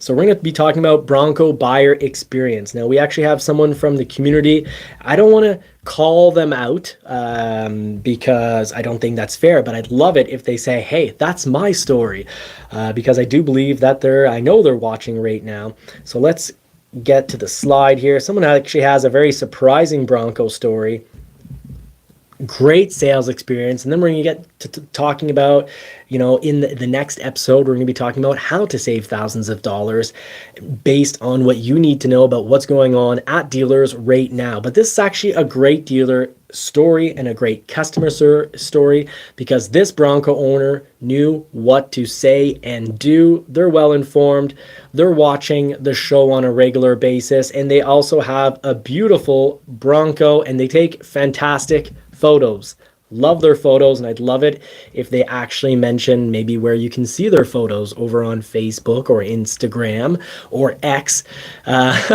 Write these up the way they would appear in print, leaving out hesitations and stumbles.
So we're going to be talking about Bronco buyer experience. Now, we actually have someone from the community. I don't want to call them out because I don't think that's fair, but I'd love it if they say, hey, that's my story, because I do believe that I know they're watching right now. So let's get to the slide here. Someone actually has a very surprising Bronco story. Great sales experience. And then we're going to get to talking about, in the next episode, we're going to be talking about how to save thousands of dollars based on what you need to know about what's going on at dealers right now. But this is actually a great dealer story and a great customer story, because this Bronco owner knew what to say and do. They're well informed. They're watching the show on a regular basis, and they also have a beautiful Bronco, and they take fantastic photos. Love their photos, and I'd love it if they actually mention maybe where you can see their photos over on Facebook or Instagram or X.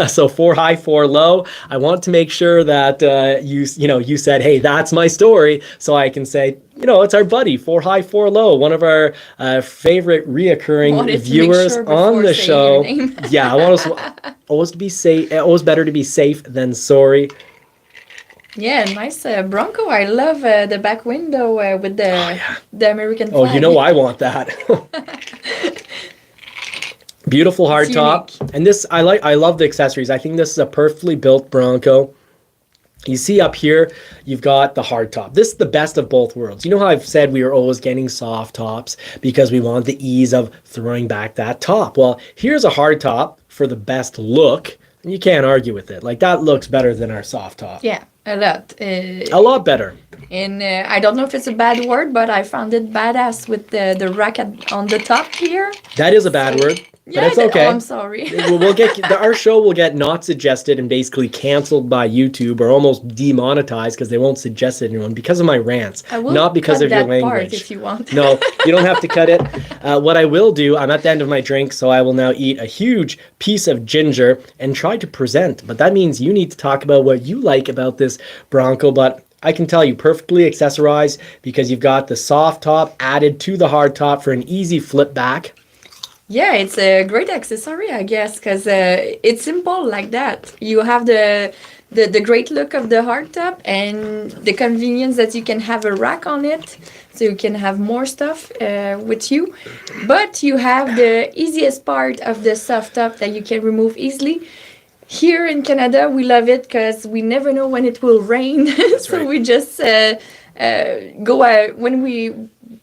So 4 high, 4 low. I want to make sure that you said, hey, that's my story, so I can say, it's our buddy 4 high, 4 low, one of our favorite reoccurring viewers on the show. Yeah, I want always to be safe. Always better to be safe than sorry. Yeah, nice Bronco. I love the back window with the American flag. Oh, I want that. Beautiful hardtop. And this, I love the accessories. I think this is a perfectly built Bronco. You see up here, you've got the hardtop. This is the best of both worlds. You know how I've said we are always getting soft tops because we want the ease of throwing back that top. Well, here's a hardtop for the best look. And you can't argue with it. Like, that looks better than our soft top. Yeah. A lot. A lot better. And I don't know if it's a bad word, but I found it badass with the rack on the top here. That is a bad word, but it's okay. I'm sorry. We'll get our show will get not suggested and basically canceled by YouTube, or almost demonetized, because they won't suggest it to anyone because of my rants, not because of your language. Part if you want. No, you don't have to cut it. What I will do, I'm at the end of my drink, so I will now eat a huge piece of ginger and try to present. But that means you need to talk about what you like about this Bronco. But I can tell you, perfectly accessorized, because you've got the soft top added to the hard top for an easy flip back. Yeah, it's a great accessory, I guess, because it's simple like that. You have the great look of the hardtop and the convenience that you can have a rack on it, so you can have more stuff with you. But you have the easiest part of the soft top that you can remove easily. Here in Canada, we love it because we never know when it will rain. So right. We just go when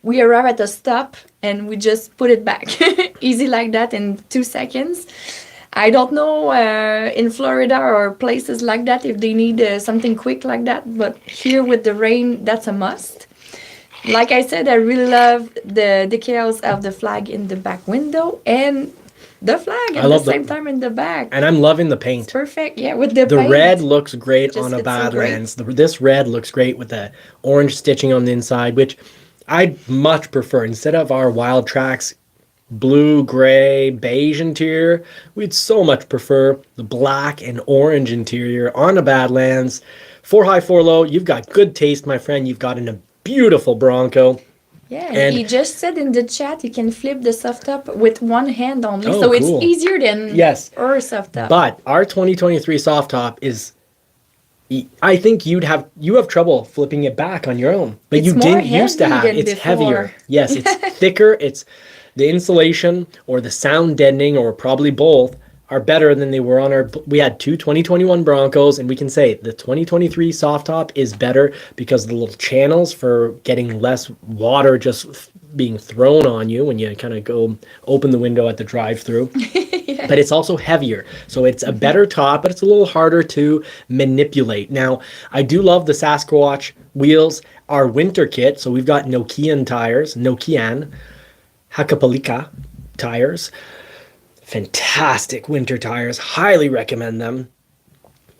we arrive at a stop, and we just put it back. Easy like that in 2 seconds. I don't know in Florida or places like that if they need something quick like that, but here with the rain, that's a must. Like I said, I really love the decals of the flag in the back window and the flag at the same time in the back. And I'm loving the paint. It's perfect, yeah, with the paint. The red looks great on a Badlands. This red looks great with the orange stitching on the inside, which I'd much prefer. Instead of our Wild Tracks blue, gray, beige interior, we'd so much prefer the black and orange interior on a Badlands. 4 high, 4 low. You've got good taste, my friend. You've got a beautiful Bronco. Yeah, and he just said in the chat you can flip the soft top with one hand only, so it's easier than our soft top. But our 2023 soft top is, I think you have trouble flipping it back on your own, but you didn't used to have. It's heavier. Yes, it's thicker. It's the insulation or the sound deadening, or probably both, are better than they were on our. We had two 2021 Broncos, and we can say the 2023 soft top is better because of the little channels for getting less water just being thrown on you when you kind of go open the window at the drive-through. Yeah. But it's also heavier, so it's a better top, but it's a little harder to manipulate. Now, I do love the Sasquatch wheels, our winter kit. So we've got Nokian tires, Nokian Hakapalika tires. Fantastic winter tires, highly recommend them.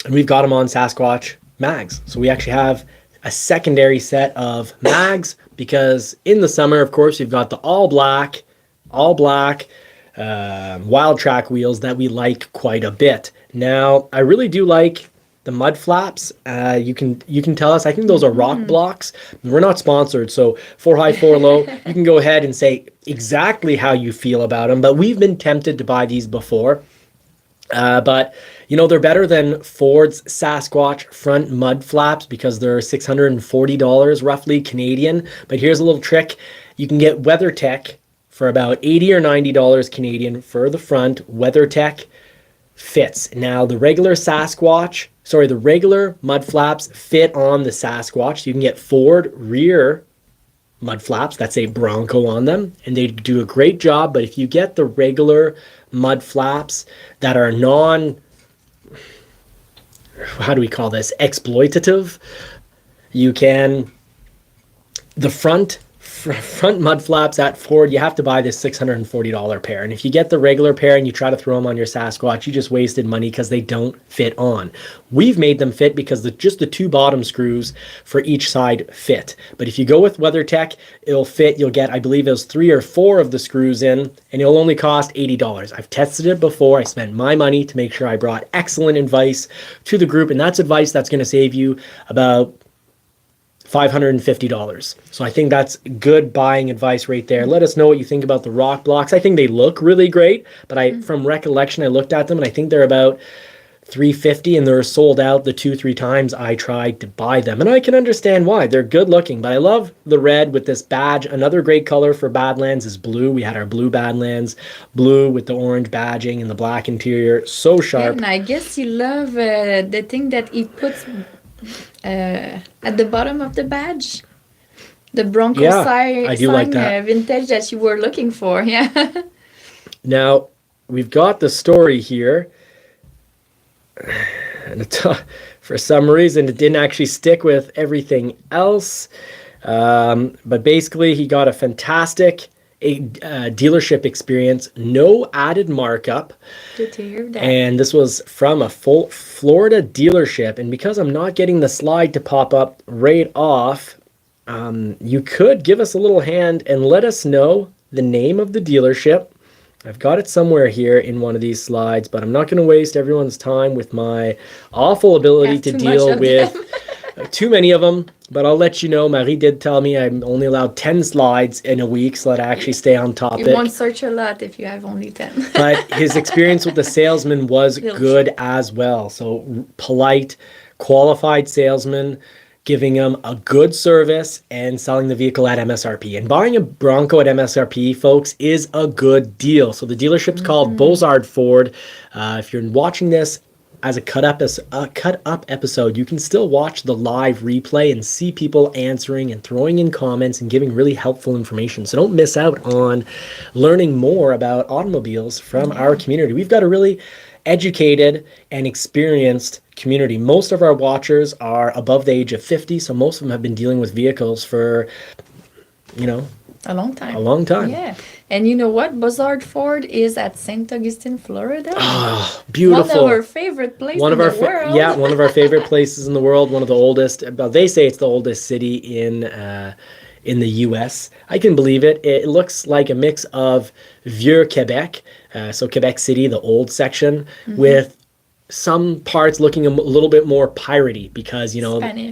And we've got them on Sasquatch mags. So we actually have a secondary set of mags because in the summer, of course, you've got the all black Wild Track wheels that we like quite a bit. Now, I really do like the mud flaps, you can tell us. I think those are rock blocks. We're not sponsored, so 4 high, 4 low. You can go ahead and say exactly how you feel about them. But we've been tempted to buy these before. But they're better than Ford's Sasquatch front mud flaps because they're $640 roughly Canadian. But here's a little trick: you can get WeatherTech for about $80 or $90 Canadian for the front. WeatherTech fits. Now the regular mud flaps fit on the Sasquatch. You can get Ford rear mud flaps that say Bronco on them, and they do a great job. But if you get the regular mud flaps that are exploitative, you can, the front mud flaps at Ford, you have to buy this $640 pair. And if you get the regular pair and you try to throw them on your Sasquatch, you just wasted money because they don't fit on. We've made them fit because just the 2 bottom screws for each side fit. But if you go with WeatherTech, it'll fit. You'll get, I believe it was 3 or 4 of the screws in, and it'll only cost $80. I've tested it before. I spent my money to make sure I brought excellent advice to the group, and that's advice that's going to save you about $550. So I think that's good buying advice right there. Let us know what you think about the rock blocks. I think they look really great, but from recollection, I looked at them and I think they're about $350, and they're sold out the 2-3 times I tried to buy them. And I can understand why. They're good looking, but I love the red with this badge. Another great color for Badlands is blue. We had our blue Badlands, blue with the orange badging and the black interior. So sharp. And I guess you love the thing that he puts at the bottom of the badge, the Bronco sign, like that. Vintage that you were looking for. Yeah. Now we've got the story here, and for some reason it didn't actually stick with everything else. But basically, he got a fantastic dealership experience, no added markup. Good to hear that. And this was from a full Florida dealership. And because I'm not getting the slide to pop up right off, you could give us a little hand and let us know the name of the dealership. I've got it somewhere here in one of these slides, but I'm not going to waste everyone's time with my awful ability to deal with too many of them. But I'll let you know, Marie did tell me I'm only allowed 10 slides in a week so that I actually stay on topic. You won't search a lot if you have only 10. But his experience with the salesman was good as well. So polite, qualified salesman, giving him a good service and selling the vehicle at MSRP. And buying a Bronco at MSRP, folks, is a good deal. So the dealership's called Bozard Ford. If you're watching this as a cut up episode, you can still watch the live replay and see people answering and throwing in comments and giving really helpful information. So don't miss out on learning more about automobiles from our community. We've got a really educated and experienced community. Most of our watchers are above the age of 50, so most of them have been dealing with vehicles for, a long time. A long time. Yeah. And you know what? Bozard Ford is at St. Augustine, Florida. Oh, beautiful. One of our favorite places in the world. Yeah, one of our favorite places in the world. One of the oldest. Well, they say it's the oldest city in the U.S. I can believe it. It looks like a mix of Vieux Quebec, so Quebec City, the old section, with some parts looking a little bit more piratey because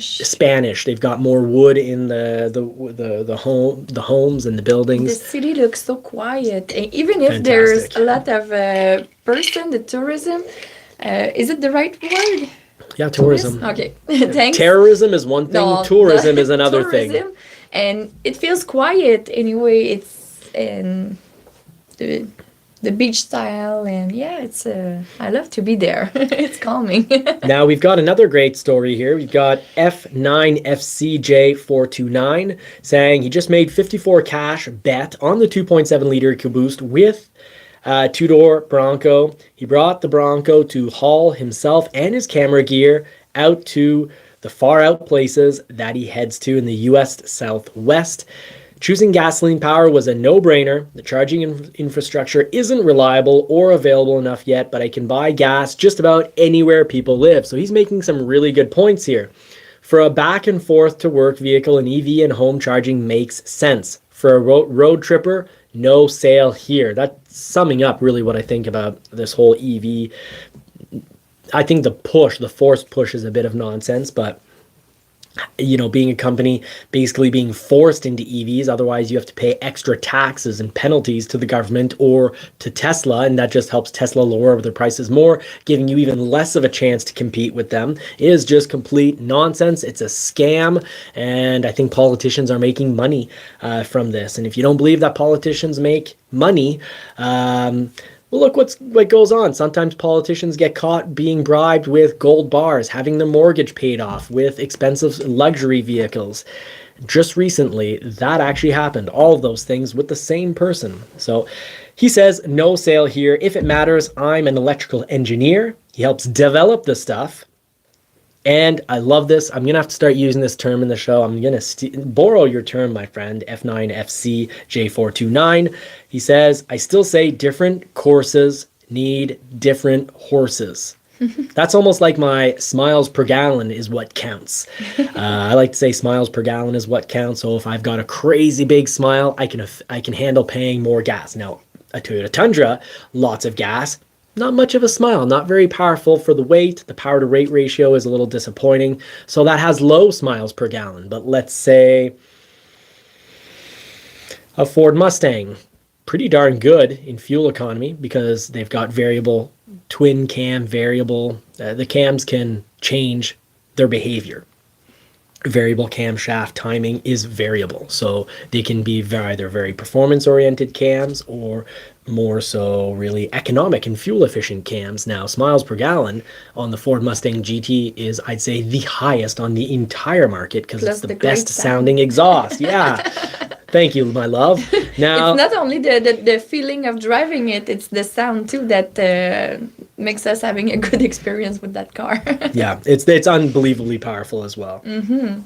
Spanish. They've got more wood in the homes and the buildings. The city looks so quiet, and even if there's a lot of the tourism. Is it the right word? Yeah, tourism. Okay, thanks. Terrorism is one thing. Tourism is another thing. And it feels quiet anyway. It's the beach style, and it's I love to be there. It's calming. Now we've got another great story here. We've got F9FCJ429 saying he just made 54 cash bet on the 2.7 liter EcoBoost with two-door Bronco. He brought the Bronco to haul himself and his camera gear out to the far out places that he heads to in the U.S. Southwest. Choosing gasoline power was a no-brainer. The charging infrastructure isn't reliable or available enough yet, but I can buy gas just about anywhere people live. So he's making some really good points here. For a back and forth to work vehicle, an EV and home charging makes sense. For a road tripper, no sale here. That's summing up really what I think about this whole EV I think the forced push is a bit of nonsense, but being a company basically being forced into EVs, otherwise you have to pay extra taxes and penalties to the government or to Tesla, and that just helps Tesla lower their prices more, giving you even less of a chance to compete with them, is just complete nonsense. It's a scam, and I think politicians are making money from this. And if you don't believe that politicians make money, well, look what goes on. Sometimes politicians get caught being bribed with gold bars, having their mortgage paid off, with expensive luxury vehicles. Just recently, that actually happened. All of those things with the same person. So he says, no sale here. If it matters, I'm an electrical engineer. He helps develop the stuff. And I love this. I'm going to have to start using this term in the show. I'm going to borrow your term, my friend, F9FC J429. He says, I still say different courses need different horses. That's almost like my smiles per gallon is what counts. I like to say smiles per gallon is what counts. So if I've got a crazy big smile, I can handle paying more gas. Now, a Toyota Tundra, lots of gas. Not much of a smile, not very powerful for the weight. The power to rate ratio is a little disappointing. So that has low smiles per gallon. But let's say a Ford Mustang, pretty darn good in fuel economy because they've got variable twin cam variable. The cams can change their behavior. Variable camshaft timing is variable. So they can be either very performance-oriented cams or more so really economic and fuel-efficient cams. Now, smiles per gallon on the Ford Mustang GT is, I'd say, the highest on the entire market because it's the best-sounding exhaust. Yeah. Thank you, my love. Now, it's not only the feeling of driving it, it's the sound too that makes us having a good experience with that car. Yeah, it's unbelievably powerful as well. Mm-hmm.